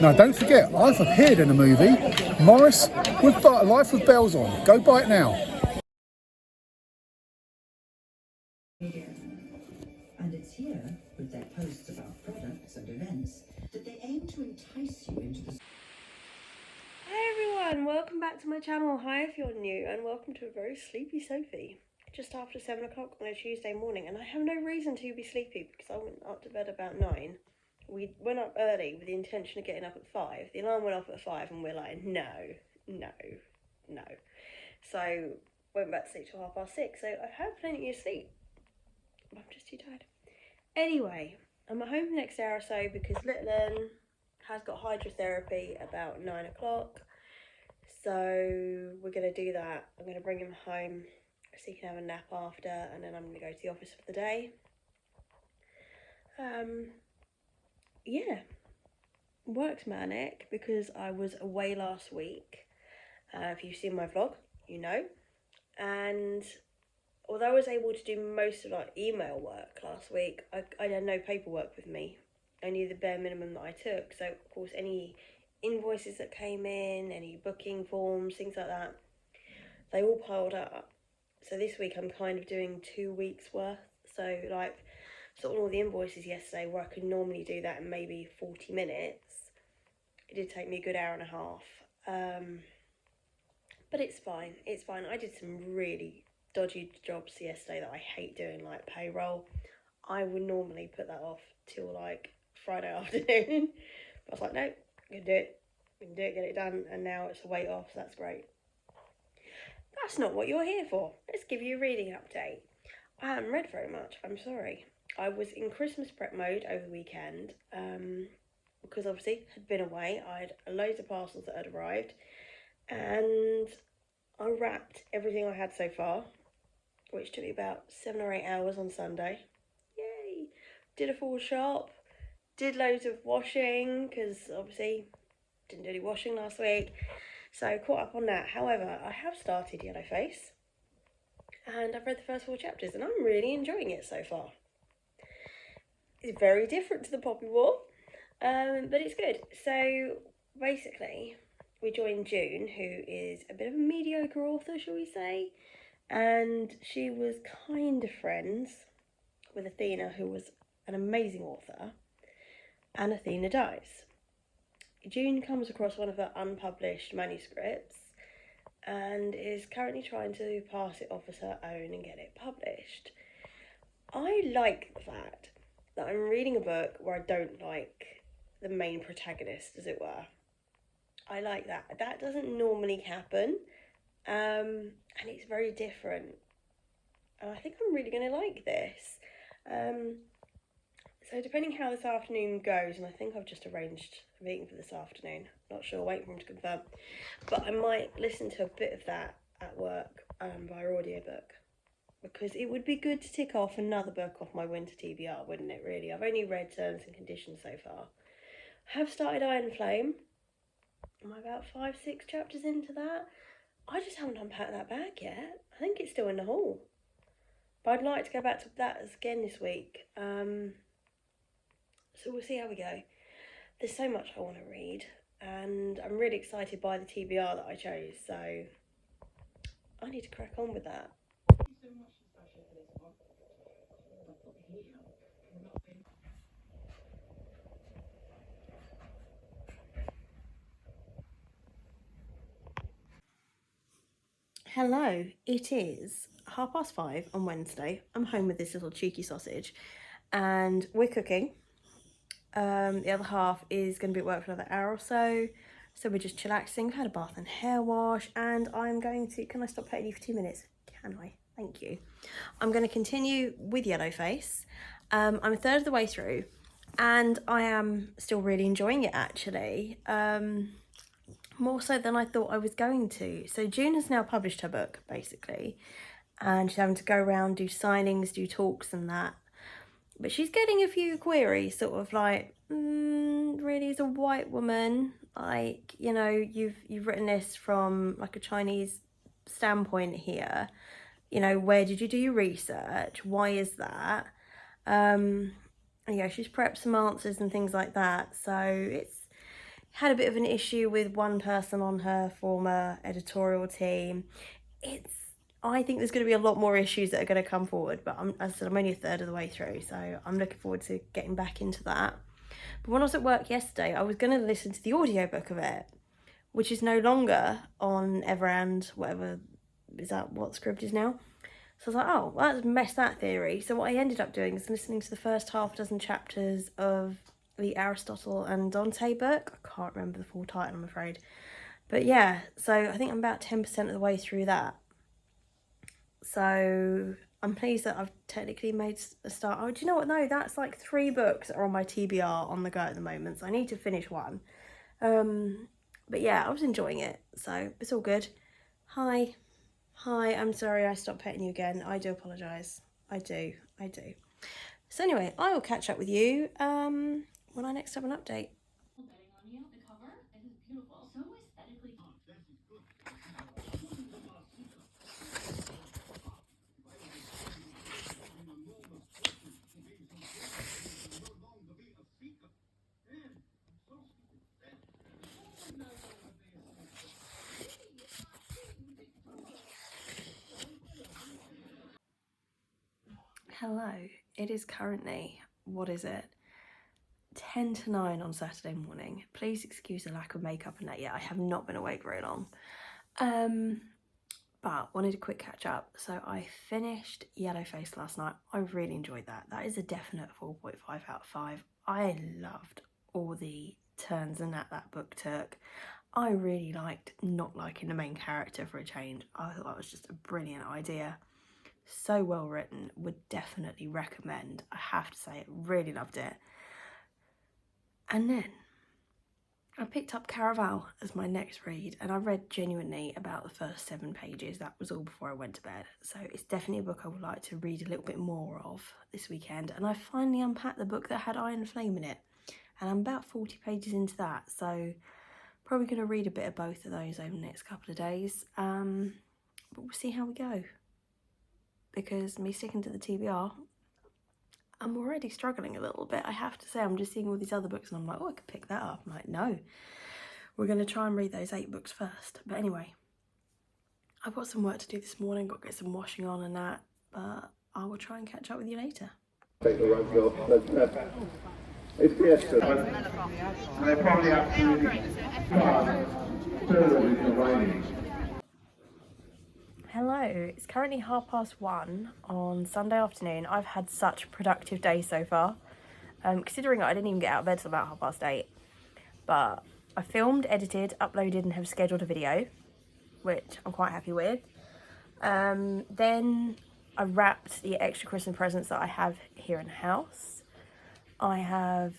Now, don't forget, I've appeared in a movie, Morris, with Life with Bells on. Go buy it now. And it's here, with their posts about products and events, that they aim to entice you into the... Hi everyone, welcome back to my channel. Hi if you're new, and welcome to a very sleepy Sophie. Just after 7 o'clock on a Tuesday morning, and I have no reason to be sleepy because I went up to bed about 9. We went up early with the intention of getting up at 5. The alarm went off at 5 and we're like, no. So, went back to sleep till 6:30, so I've had plenty of sleep. I'm just too tired. Anyway, I'm at home the next hour or so because little Len has got hydrotherapy about 9 o'clock. So we're going to do that. I'm going to bring him home so he can have a nap after, and then I'm going to go to the office for the day. Yeah, work's manic because I was away last week. If you've seen my vlog, you know. And although I was able to do most of like email work last week, I had no paperwork with me. Only the bare minimum that I took. So of course any invoices that came in, any booking forms, things like that, they all piled up. So this week I'm kind of doing 2 weeks worth. So like sorting all the invoices yesterday, where I could normally do that in maybe 40 minutes, it did take me a good hour and a half. But it's fine. I did some really dodgy jobs yesterday that I hate doing, like payroll. I would normally put that off till like Friday afternoon. But I was like, no, I'm going to do it. We can do it, get it done. And now it's a weight off, so that's great. That's not what you're here for. Let's give you a reading update. I haven't read very much, I'm sorry. I was in Christmas prep mode over the weekend because obviously had been away. I had loads of parcels that had arrived and I wrapped everything I had so far, which took me about 7 or 8 hours on Sunday. Yay! Did a full shop, did loads of washing because obviously didn't do any washing last week. So caught up on that. However, I have started Yellowface and I've read the first 4 chapters and I'm really enjoying it so far. It's very different to the Poppy War, but it's good. So basically, we joined June, who is a bit of a mediocre author, shall we say, and she was kind of friends with Athena, who was an amazing author, and Athena dies. June comes across one of her unpublished manuscripts and is currently trying to pass it off as her own and get it published. I like the fact that I'm reading a book where I don't like the main protagonist, as it were. I like that. That doesn't normally happen, and it's very different. And I think I'm really going to like this. So depending how this afternoon goes, and I think I've just arranged a meeting for this afternoon. Not sure, waiting for him to confirm. But I might listen to a bit of that at work via audiobook. Because it would be good to tick off another book off my winter TBR, wouldn't it, really? I've only read Terms and Conditions so far. I have started Iron Flame. Am I about 5-6 chapters into that? I just haven't unpacked that bag yet. I think it's still in the haul. But I'd like to go back to that again this week. So we'll see how we go. There's so much I want to read. And I'm really excited by the TBR that I chose. So I need to crack on with that. Hello, it is 5:30 on Wednesday. I'm home with this little cheeky sausage and we're cooking. The other half is going to be at work for another hour or so. So we're just chillaxing. I've had a bath and hair wash and I'm going to, can I stop petting you for 2 minutes? Can I? Thank you. I'm going to continue with Yellowface. I'm a third of the way through and I am still really enjoying it actually. More so than I thought I was going to. So June has now published her book, basically, and she's having to go around, do signings, do talks and that. But she's getting a few queries, sort of like, really, as a white woman, like, you know, you've written this from like a Chinese standpoint here. You know, where did you do your research? Why is that? Yeah, she's prepped some answers and things like that. So had a bit of an issue with one person on her former editorial team. I think there's going to be a lot more issues that are going to come forward, but as I said, I'm only a third of the way through, so I'm looking forward to getting back into that. But when I was at work yesterday, I was going to listen to the audiobook of it, which is no longer on Everand, whatever, is that what Scribd is now? So I was like, oh, well, that's messed that theory. So what I ended up doing is listening to the first half dozen chapters of the Aristotle and Dante book. I can't remember the full title, I'm afraid. But yeah, so I think I'm about 10% of the way through that. So I'm pleased that I've technically made a start. Oh, do you know what? No, that's like 3 books that are on my TBR on the go at the moment. So I need to finish one. But yeah, I was enjoying it. So it's all good. Hi, I'm sorry I stopped petting you again. I do apologise. I do. So anyway, I will catch up with you when I next have an update. Hello, it is currently, what is it? 10 to 9 on Saturday morning. Please excuse the lack of makeup and that yet. I have not been awake very long. But wanted a quick catch up. So I finished Yellowface last night. I really enjoyed that. That is a definite 4.5 out of 5. I loved all the turns in that book took. I really liked not liking the main character for a change. I thought that was just a brilliant idea. So well written, would definitely recommend. I have to say, I really loved it. And then I picked up Caraval as my next read, and I read genuinely about the first 7 pages. That was all before I went to bed. So it's definitely a book I would like to read a little bit more of this weekend. And I finally unpacked the book that had Iron Flame in it, and I'm about 40 pages into that. So probably going to read a bit of both of those over the next couple of days. But we'll see how we go. Because me sticking to the TBR, I'm already struggling a little bit. I have to say, I'm just seeing all these other books and I'm like, oh, I could pick that up. I'm like, no, we're going to try and read those 8 books first. But anyway, I've got some work to do this morning, got to get some washing on and that, but I will try and catch up with you later. Take the right girl. It's fiesta. They're probably absolutely filled with raining. Hello, it's currently 1:30 on Sunday afternoon. I've had such a productive day so far. Considering I didn't even get out of bed till about 8:30. But I filmed, edited, uploaded and have scheduled a video, which I'm quite happy with. Then I wrapped the extra Christmas presents that I have here in the house. I have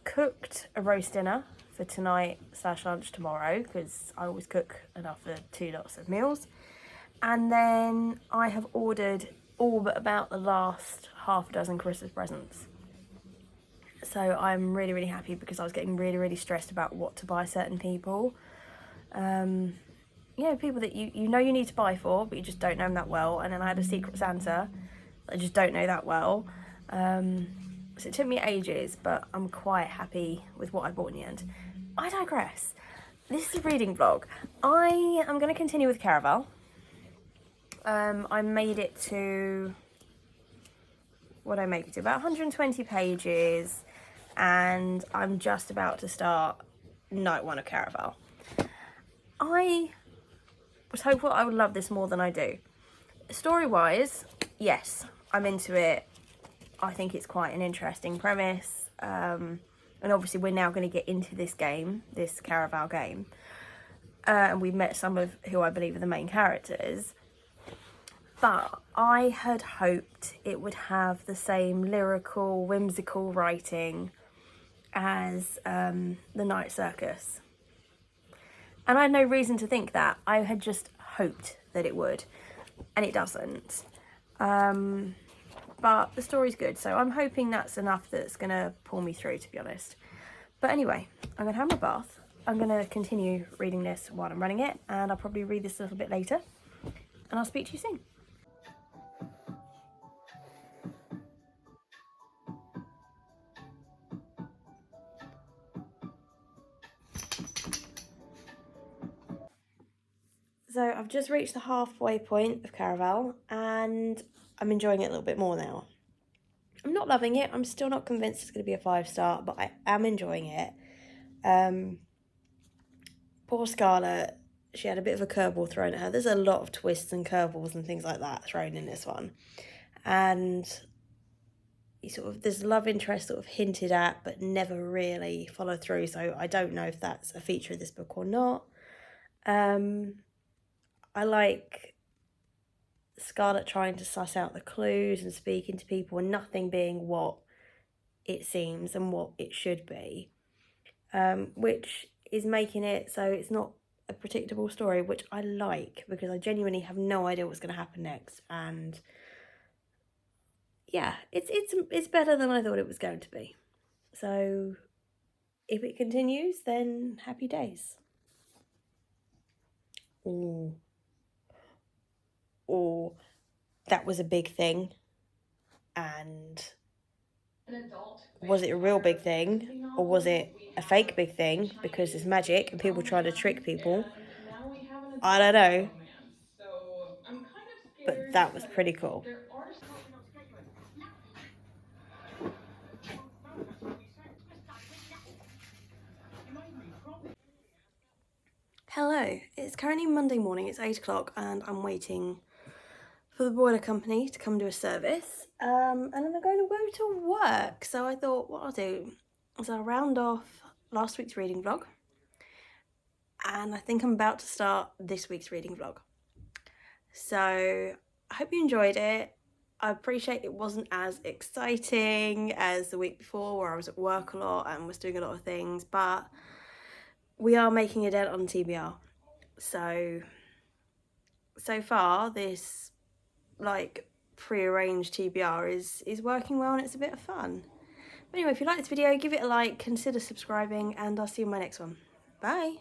cooked a roast dinner for tonight / lunch tomorrow, because I always cook enough for 2 lots of meals. And then I have ordered all but about the last half dozen Christmas presents. So I'm really, really happy, because I was getting really, really stressed about what to buy certain people. People that you know you need to buy for, but you just don't know them that well. And then I had a Secret Santa that I just don't know that well. So it took me ages, but I'm quite happy with what I bought in the end. I digress. This is a reading vlog. I am going to continue with Caraval. I made it to, what did I make it to? About 120 pages, and I'm just about to start night 1 of Caraval. I was hopeful I would love this more than I do. Story-wise, yes, I'm into it. I think it's quite an interesting premise, and obviously we're now going to get into this game, this Caraval game, and we've met some of who I believe are the main characters. But I had hoped it would have the same lyrical, whimsical writing as The Night Circus. And I had no reason to think that. I had just hoped that it would. And it doesn't. But the story's good. So I'm hoping that's enough that's going to pull me through, to be honest. But anyway, I'm going to have my bath. I'm going to continue reading this while I'm running it. And I'll probably read this a little bit later. And I'll speak to you soon. So I've just reached the halfway point of Caraval and I'm enjoying it a little bit more now. I'm not loving it. I'm still not convinced it's going to be a 5-star, but I am enjoying it. Poor Scarlett, she had a bit of a curveball thrown at her. There's a lot of twists and curveballs and things like that thrown in this one. And there's love interest sort of hinted at, but never really followed through. So I don't know if that's a feature of this book or not. I like Scarlett trying to suss out the clues and speaking to people and nothing being what it seems and what it should be, which is making it so it's not a predictable story, which I like because I genuinely have no idea what's going to happen next. And yeah, it's better than I thought it was going to be. So if it continues, then happy days. Oh, that was a big thing. And was it a real big thing or was it a fake big thing because it's magic and people try to trick people? I don't know. But that was pretty cool. Hello, it's currently Monday morning, it's 8 o'clock and I'm waiting for the boiler company to come do a service, and then they're going to go to work. So I thought what I'll do is I'll round off last week's reading vlog, and I think I'm about to start this week's reading vlog. So I hope you enjoyed it. I appreciate it wasn't as exciting as the week before where I was at work a lot and was doing a lot of things, but we are making a dent on TBR. So far this pre-arranged TBR is working well and it's a bit of fun. But anyway, if you like this video, give it a like, consider subscribing, and I'll see you in my next one. Bye!